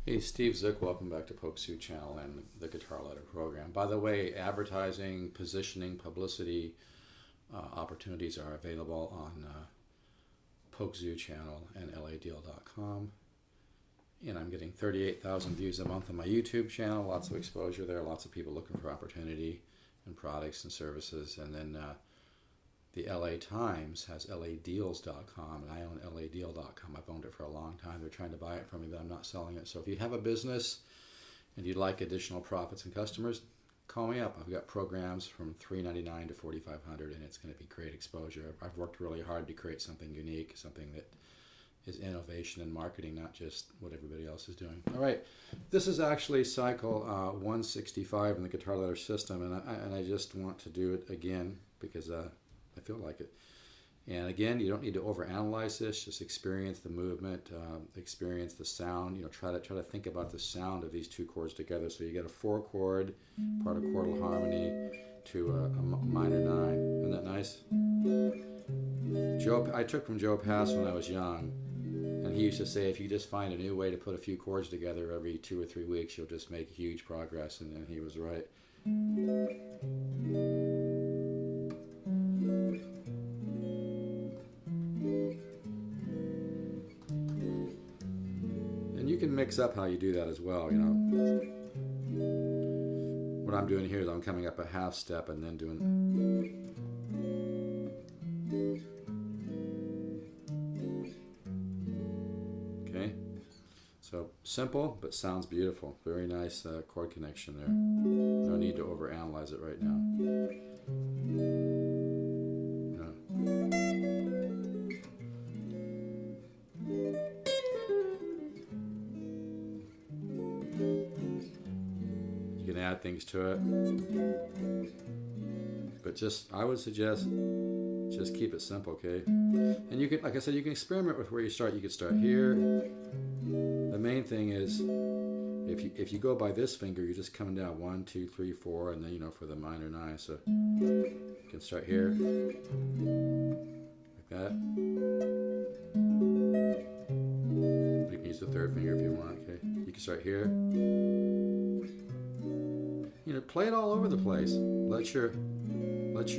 Hey, Steve Zook, welcome back to Pokesue Channel and the Guitar Ladder program. By the way, advertising, positioning, publicity opportunities are available on Pokesue Channel and LADeal.com. And I'm getting 38,000 views a month on my YouTube channel, lots of exposure there, lots of people looking for opportunity and products and services. And then the LA Times has LADeals.com, and I own LADeal.com. I've owned it for a long time. They're trying to buy it from me, but I'm not selling it. So if you have a business and you'd like additional profits and customers, call me up. I've got programs from $399 to $4,500, and it's going to be great exposure. I've worked really hard to create something unique, something that is innovation in marketing, not just what everybody else is doing. All right, this is actually cycle 165 in the Guitar Ladder system, and I just want to do it again because I feel like it. And again, you don't need to overanalyze this. Just experience the movement, experience the sound. You know, try to think about the sound of these two chords together. So you get a 4-chord, part of chordal harmony, to a minor 9. Isn't that nice? I took from Joe Pass when I was young, and he used to say, if you just find a new way to put a few chords together every 2 or 3 weeks, you'll just make huge progress. And he was right. And you can mix up how you do that as well, you know. What I'm doing here is I'm coming up a half step and then doing. Okay, so simple but sounds beautiful. Very nice chord connection there. No need to overanalyze it right now. You can add things to it, but I would suggest just keep it simple, okay? And you can, like I said, you can experiment with where you start. You could start here. The main thing is, if you go by this finger, you're just coming down 1, 2, 3, 4, and then, you know, for the minor 9. So you can start here, like that. You can use the 3rd finger if you want, okay? You can start here. You know, play it all over the place. Let your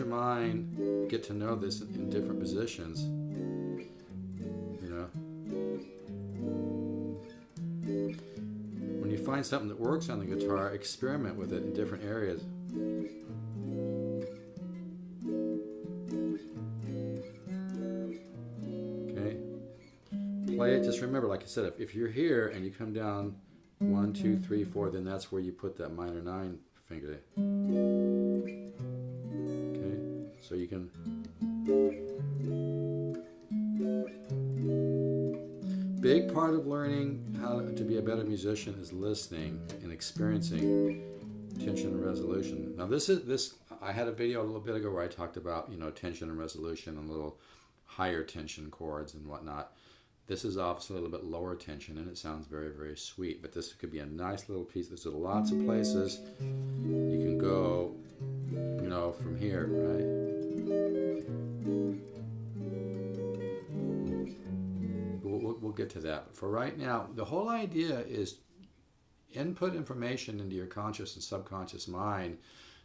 mind get to know this in different positions. You know, when you find something that works on the guitar, experiment with it in different areas. Okay, play it. Just remember, like I said, if you're here and you come down 1, 2, 3, 4, then that's where you put that minor 9 finger. Okay, so you can. Big part of learning how to be a better musician is listening and experiencing tension and resolution. Now this. I had a video a little bit ago where I talked about, you know, tension and resolution and little higher tension chords and whatnot. This is obviously a little bit lower tension, and it sounds very, very sweet. But this could be a nice little piece. There's lots of places you can go, you know, from here, right? We'll get to that. But for right now, the whole idea is input information into your conscious and subconscious mind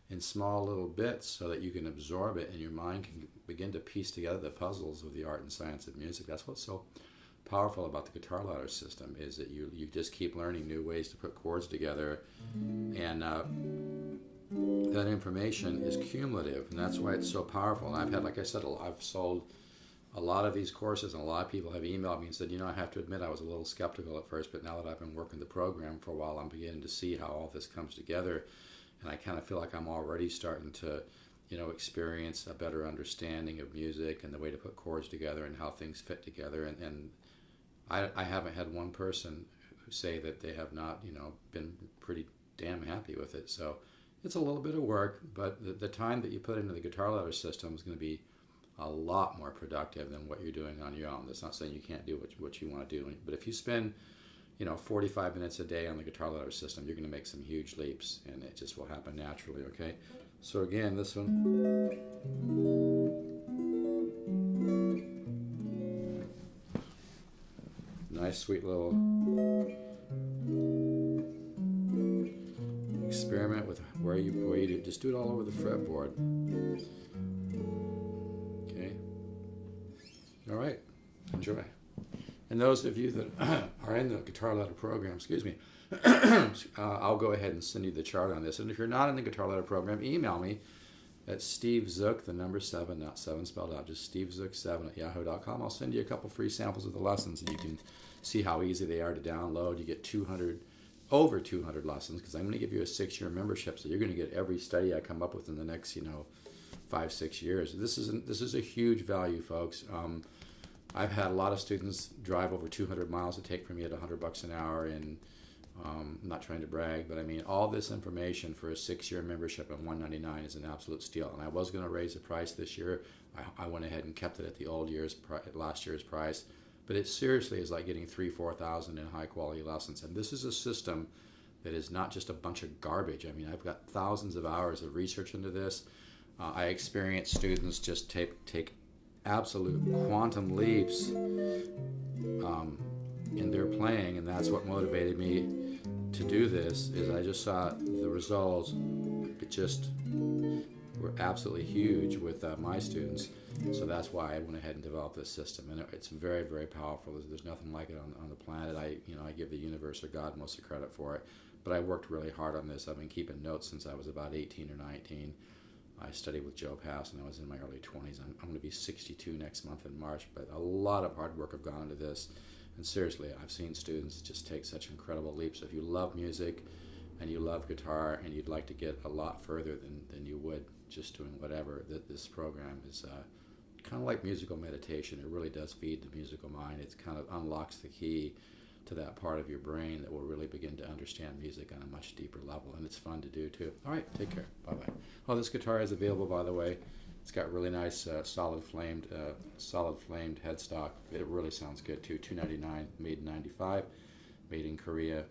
in small little bits so that you can absorb it and your mind can begin to piece together the puzzles of the art and science of music. That's what's so powerful about the Guitar Ladder system, is that you just keep learning new ways to put chords together, and that information is cumulative, and that's why it's so powerful. And I've had, like I said, I've sold a lot of these courses, and a lot of people have emailed me and said, you know, I have to admit I was a little skeptical at first, but now that I've been working the program for a while, I'm beginning to see how all this comes together, and I kind of feel like I'm already starting to, you know, experience a better understanding of music and the way to put chords together and how things fit together. And I haven't had one person who say that they have not, you know, been pretty damn happy with it. So it's a little bit of work, but the time that you put into the Guitar Ladder system is going to be a lot more productive than what you're doing on your own. That's not saying you can't do what you want to do, but if you spend, you know, 45 minutes a day on the Guitar Ladder system, you're going to make some huge leaps, and it just will happen naturally, okay? So again, this one. Nice, sweet little experiment with where you do. Just do it all over the fretboard. Okay. All right. Enjoy. And those of you that are in the Guitar Ladder program, excuse me, I'll go ahead and send you the chart on this. And if you're not in the Guitar Ladder program, email me at Steve Zook, the number 7, not 7 spelled out, just stevezook7 at yahoo.com. I'll send you a couple free samples of the lessons, and you can see how easy they are to download. You get over 200 lessons, because I'm going to give you a 6-year membership, so you're going to get every study I come up with in the next, 5-6 years. This is a huge value, folks. I've had a lot of students drive over 200 miles to take from me at $100 an hour, and I'm not trying to brag, but I mean, all this information for a 6-year membership at $199 is an absolute steal. And I was going to raise the price this year. I went ahead and kept it at the last year's price. But it seriously is like getting 3,000-4,000 in high quality lessons. And this is a system that is not just a bunch of garbage. I mean, I've got thousands of hours of research into this. I experienced students just take absolute quantum leaps in their playing, and that's what motivated me to do this. Is I just saw the results just were absolutely huge with my students. So that's why I went ahead and developed this system, and it's very, very powerful. There's nothing like it on the planet. I give the universe or God most of the credit for it, but I worked really hard on this. I've been keeping notes since I was about 18 or 19. I studied with Joe Pass when I was in my early 20s. I'm going to be 62 next month in March, but a lot of hard work have gone into this. And seriously, I've seen students just take such incredible leaps. If you love music and you love guitar and you'd like to get a lot further than you would just doing whatever, this program is kind of like musical meditation. It really does feed the musical mind. It kind of unlocks the key to that part of your brain that will really begin to understand music on a much deeper level, and it's fun to do too. All right, take care. Bye-bye. Oh, this guitar is available, by the way. It's got really nice solid flamed headstock. It really sounds good too. $299, made in '95, made in Korea.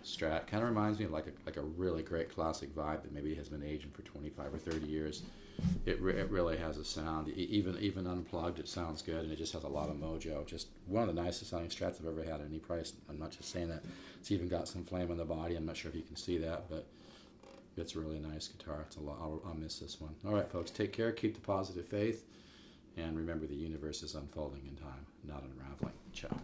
Strat kind of reminds me of like a really great classic vibe that maybe has been aging for 25 or 30 years. It really has a sound. Even unplugged, it sounds good, and it just has a lot of mojo. Just one of the nicest sounding Strats I've ever had at any price. I'm not just saying that. It's even got some flame on the body. I'm not sure if you can see that, but it's a really nice guitar. It's a lot. I'll miss this one. All right, folks, take care. Keep the positive faith, and remember, the universe is unfolding in time, not unraveling. Ciao.